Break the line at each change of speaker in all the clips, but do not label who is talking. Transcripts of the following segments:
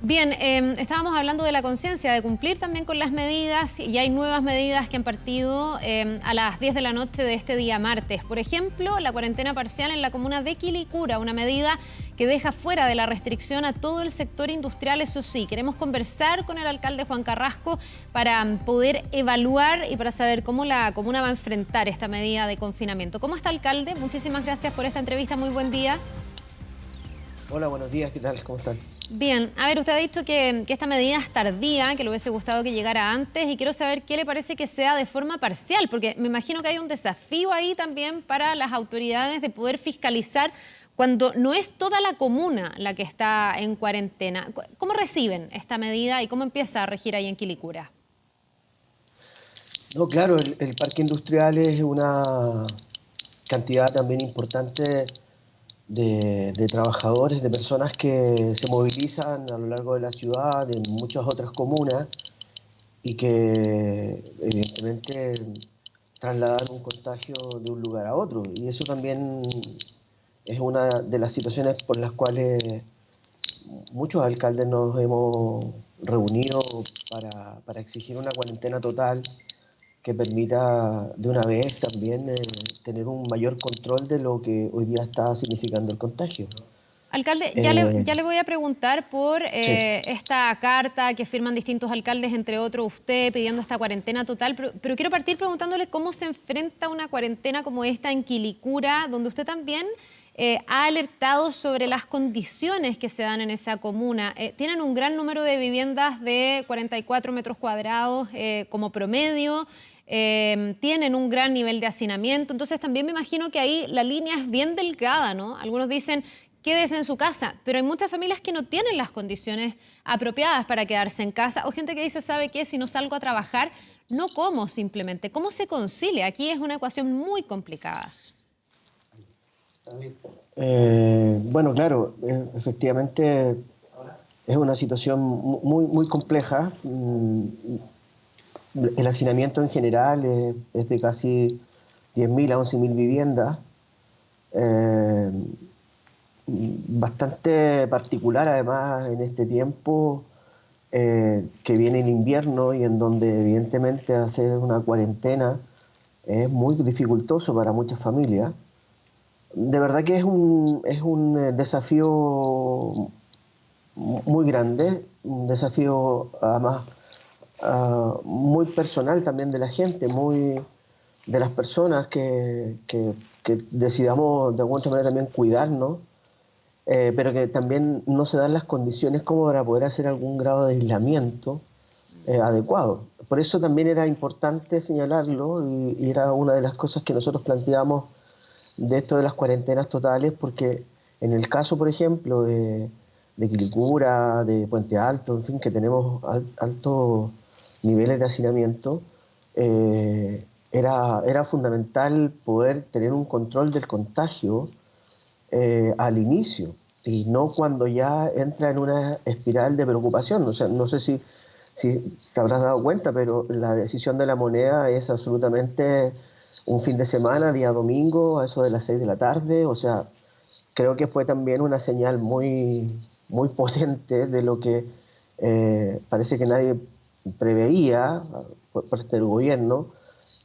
Bien, estábamos hablando de la conciencia, de cumplir también con las medidas y hay nuevas medidas que han partido a las 10 de la noche de este día martes. Por ejemplo, la cuarentena parcial en la comuna de Quilicura, una medida que deja fuera de la restricción a todo el sector industrial, eso sí. Queremos conversar con el alcalde Juan Carrasco para poder evaluar y para saber cómo la comuna va a enfrentar esta medida de confinamiento. ¿Cómo está, alcalde? Muchísimas gracias por esta entrevista, muy buen día.
Hola, buenos días, ¿qué tal? ¿Cómo están?
Bien, a ver, usted ha dicho que esta medida es tardía, que le hubiese gustado que llegara antes y quiero saber qué le parece que sea de forma parcial, porque me imagino que hay un desafío ahí también para las autoridades de poder fiscalizar cuando no es toda la comuna la que está en cuarentena. ¿Cómo reciben esta medida y cómo empieza a regir ahí en Quilicura?
No, claro, el parque industrial es una cantidad también importante de trabajadores, de personas que se movilizan a lo largo de la ciudad, en muchas otras comunas, y que evidentemente trasladan un contagio de un lugar a otro. Y eso también es una de las situaciones por las cuales muchos alcaldes nos hemos reunido para exigir una cuarentena total que permita de una vez también tener un mayor control de lo que hoy día está significando el contagio.
Alcalde,
Eh,
ya le voy a preguntar por
sí.
esta carta que firman distintos alcaldes, entre otros usted, pidiendo esta cuarentena total, pero quiero partir preguntándole cómo se enfrenta una cuarentena como esta en Quilicura, donde usted también ha alertado sobre las condiciones que se dan en esa comuna. Tienen un gran número de viviendas de 44 metros cuadrados como promedio, tienen un gran nivel de hacinamiento, entonces también me imagino que ahí la línea es bien delgada, ¿no? Algunos dicen quédese en su casa, pero hay muchas familias que no tienen las condiciones apropiadas para quedarse en casa o gente que dice, ¿sabe qué? Si no salgo a trabajar, no como simplemente. ¿Cómo se concilia? Aquí es una ecuación muy complicada.
Bueno, claro, efectivamente es una situación muy compleja. El hacinamiento en general es de casi 10.000 a 11.000 viviendas. Eh, Bastante particular además en este tiempo que viene el invierno y en donde evidentemente hacer una cuarentena es muy dificultoso para muchas familias. De verdad que es un desafío muy grande, un desafío además muy personal también de la gente, muy de las personas que decidamos de alguna manera también cuidarnos, pero que también no se dan las condiciones como para poder hacer algún grado de aislamiento adecuado. Por eso también era importante señalarlo y era una de las cosas que nosotros planteamos de esto de las cuarentenas totales, porque en el caso, por ejemplo, de Quilicura, de Puente Alto, en fin, que tenemos altos niveles de hacinamiento, era fundamental poder tener un control del contagio al inicio y no cuando ya entra en una espiral de preocupación. O sea, no sé si te habrás dado cuenta, pero la decisión de la moneda es absolutamente un fin de semana, día domingo, a eso de las 6 de la tarde. O sea, creo que fue también una señal muy potente de lo que parece que nadie preveía por parte del gobierno,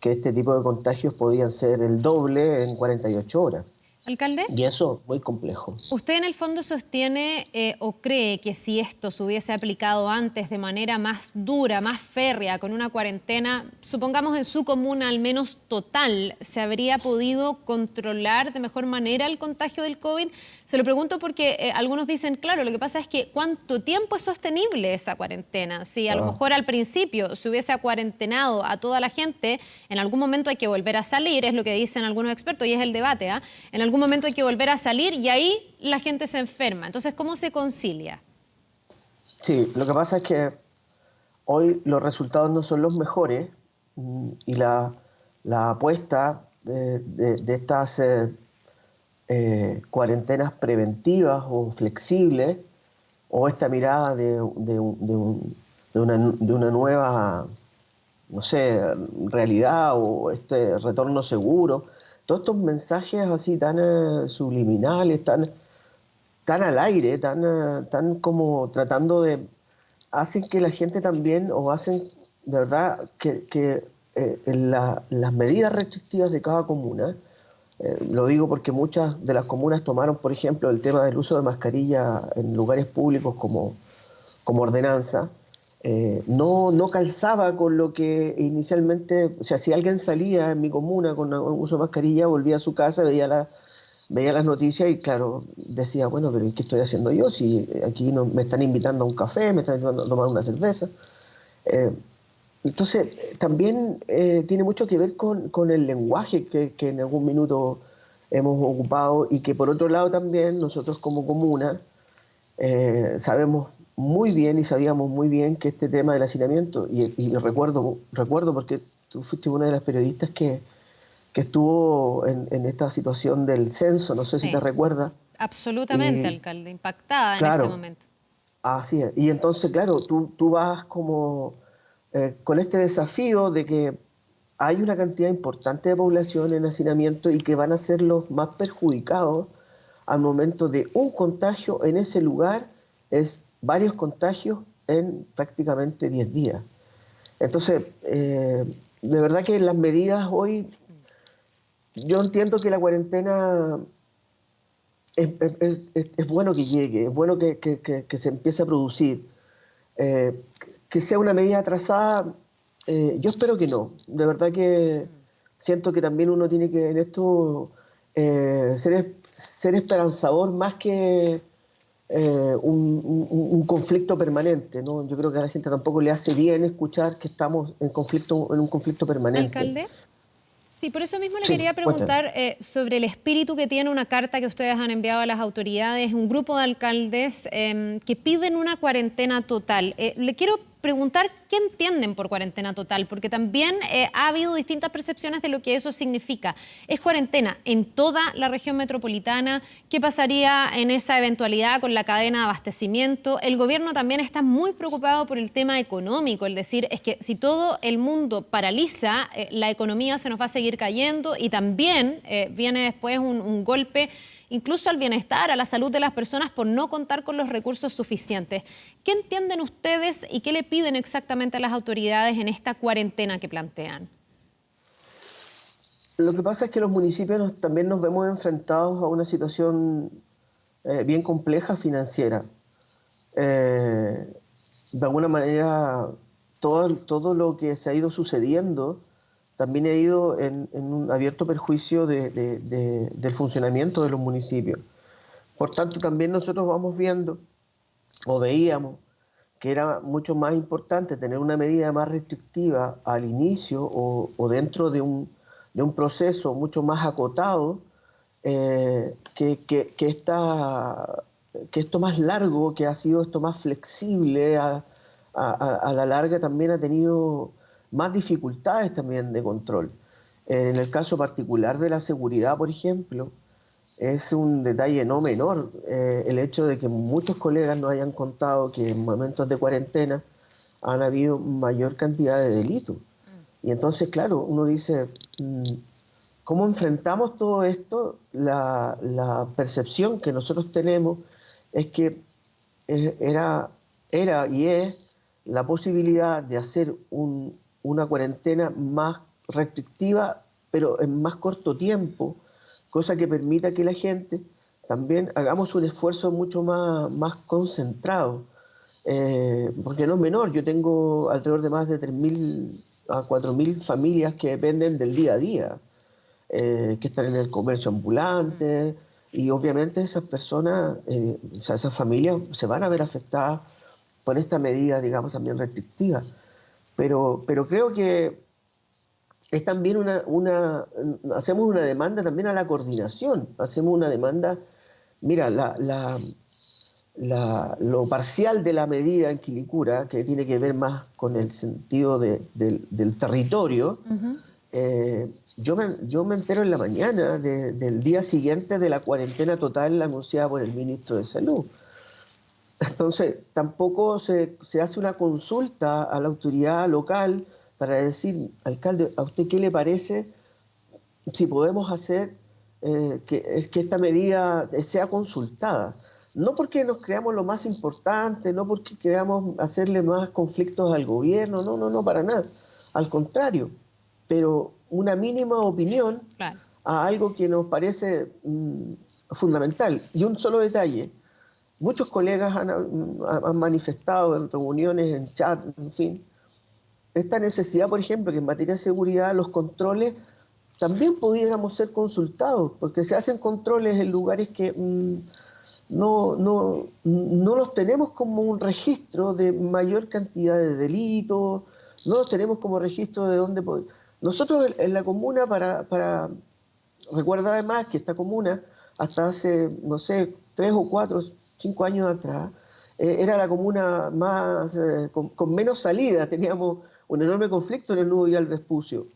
que este tipo de contagios podían ser el doble en 48 horas.
Alcalde.
Y eso muy complejo.
¿Usted en el fondo sostiene o cree que si esto se hubiese aplicado antes de manera más dura, más férrea, con una cuarentena, supongamos en su comuna al menos total, se habría podido controlar de mejor manera el contagio del COVID? Se lo pregunto porque algunos dicen, claro, lo que pasa es que ¿cuánto tiempo es sostenible esa cuarentena? Si a lo
Ah,
mejor al principio se hubiese cuarentenado a toda la gente, en algún momento hay que volver a salir, es lo que dicen algunos expertos y es el debate, ¿ah? En algún momento hay que volver a salir y ahí la gente se enferma. Entonces, ¿cómo se concilia?
sí, lo que pasa es que hoy los resultados no son los mejores y la apuesta de estas cuarentenas preventivas o flexibles o esta mirada de una nueva, no sé, realidad o este retorno seguro, todos estos mensajes así tan subliminales, tan tan al aire, tan como tratando de, hacen que la gente también, o hacen de verdad las medidas restrictivas de cada comuna, lo digo porque muchas de las comunas tomaron, por ejemplo, el tema del uso de mascarilla en lugares públicos como ordenanza, no calzaba con lo que inicialmente, o sea, si alguien salía en mi comuna con uso de mascarilla, volvía a su casa, veía las noticias y claro, decía, bueno, pero ¿qué estoy haciendo yo? Si aquí no, me están invitando a un café, me están invitando a tomar una cerveza. Eh, entonces, también tiene mucho que ver con el lenguaje que en algún minuto hemos ocupado y que por otro lado también nosotros como comuna sabemos muy bien y sabíamos muy bien que este tema del hacinamiento, y recuerdo porque tú fuiste una de las periodistas que estuvo en esta situación del censo, no sé si te
Sí,
recuerdas,
absolutamente,
y
alcalde, impactada en ese
claro,
momento.
así es. Y entonces, claro, tú vas como con este desafío de que hay una cantidad importante de población en hacinamiento y que van a ser los más perjudicados al momento de un contagio en ese lugar, es varios contagios en prácticamente 10 días. Entonces, de verdad que las medidas hoy, yo entiendo que la cuarentena es bueno que llegue, es bueno que se empiece a producir. Eh, que sea una medida atrasada, yo espero que no. De verdad que siento que también uno tiene que en esto ser esperanzador más que un conflicto permanente, ¿no? Yo creo que a la gente tampoco le hace bien escuchar que estamos en un conflicto permanente.
Alcalde. Sí, por eso mismo le
Sí,
quería
cuéntame.
preguntar sobre el espíritu que tiene una carta que ustedes han enviado a las autoridades, un grupo de alcaldes que piden una cuarentena total. Le quiero preguntar qué entienden por cuarentena total, porque también ha habido distintas percepciones de lo que eso significa. ¿Es cuarentena en toda la región metropolitana? ¿Qué pasaría en esa eventualidad con la cadena de abastecimiento? El gobierno también está muy preocupado por el tema económico, es decir, es que si todo el mundo paraliza, la economía se nos va a seguir cayendo y también viene después un golpe incluso al bienestar, a la salud de las personas por no contar con los recursos suficientes. ¿Qué entienden ustedes y qué le piden exactamente a las autoridades en esta cuarentena que plantean?
Lo que pasa es que los municipios también nos vemos enfrentados a una situación bien compleja financiera. Eh, de alguna manera, todo lo que se ha ido sucediendo también ha ido en un abierto perjuicio del funcionamiento de los municipios. Por tanto, también nosotros vamos viendo o veíamos que era mucho más importante tener una medida más restrictiva al inicio o dentro de un proceso mucho más acotado que esto más largo, que ha sido esto más flexible, a la larga también ha tenido más dificultades también de control. En el caso particular de la seguridad, por ejemplo, es un detalle no menor el hecho de que muchos colegas nos hayan contado que en momentos de cuarentena han habido mayor cantidad de delitos. Y entonces, claro, uno dice, ¿cómo enfrentamos todo esto? La percepción que nosotros tenemos es que era y es la posibilidad de hacer una cuarentena más restrictiva, pero en más corto tiempo, cosa que permita que la gente también hagamos un esfuerzo mucho más concentrado. Porque no es menor, yo tengo alrededor de más de 3.000 a 4.000 familias que dependen del día a día, que están en el comercio ambulante, y obviamente esas personas, o sea, esas familias se van a ver afectadas por esta medida, digamos, también restrictiva. Pero creo que es también hacemos una demanda también a la coordinación, hacemos una demanda, mira, lo parcial de la medida en Quilicura, que tiene que ver más con el sentido del territorio, yo me entero en la mañana del día siguiente de la cuarentena total anunciada por el ministro de Salud. Entonces, tampoco se hace una consulta a la autoridad local para decir, alcalde, ¿a usted qué le parece si podemos hacer que esta medida sea consultada? no porque nos creamos lo más importante, no porque queramos hacerle más conflictos al gobierno, no, no, no, para nada. Al contrario, pero una mínima opinión
Claro.
a algo que nos parece fundamental. Y un solo detalle, muchos colegas han manifestado en reuniones, en chat, en fin, esta necesidad, por ejemplo, que en materia de seguridad los controles también pudiéramos ser consultados, porque se hacen controles en lugares que no los tenemos como un registro de mayor cantidad de delitos, no los tenemos como registro de dónde... Nosotros en la comuna, recuerda además que esta comuna, hasta hace, no sé, 3 o 4, 5 años atrás, era la comuna más con menos salida, teníamos un enorme conflicto en el nudo vial Vespucio.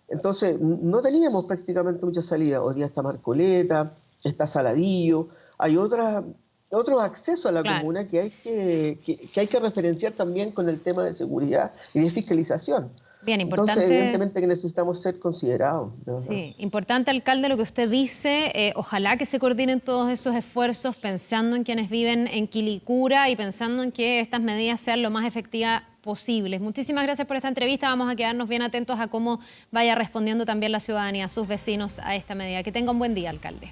Entonces, no teníamos prácticamente mucha salida. Hoy día está Marcoleta, está Saladillo, hay otros accesos a la
Claro.
comuna que hay que referenciar también con el tema de seguridad y de fiscalización.
Bien,
Entonces,
importante.
evidentemente que necesitamos ser considerados, de verdad.
Sí, importante, alcalde, lo que usted dice. Ojalá que se coordinen todos esos esfuerzos pensando en quienes viven en Quilicura y pensando en que estas medidas sean lo más efectivas posibles. Muchísimas gracias por esta entrevista. Vamos a quedarnos bien atentos a cómo vaya respondiendo también la ciudadanía, sus vecinos, a esta medida. Que tenga un buen día, alcalde.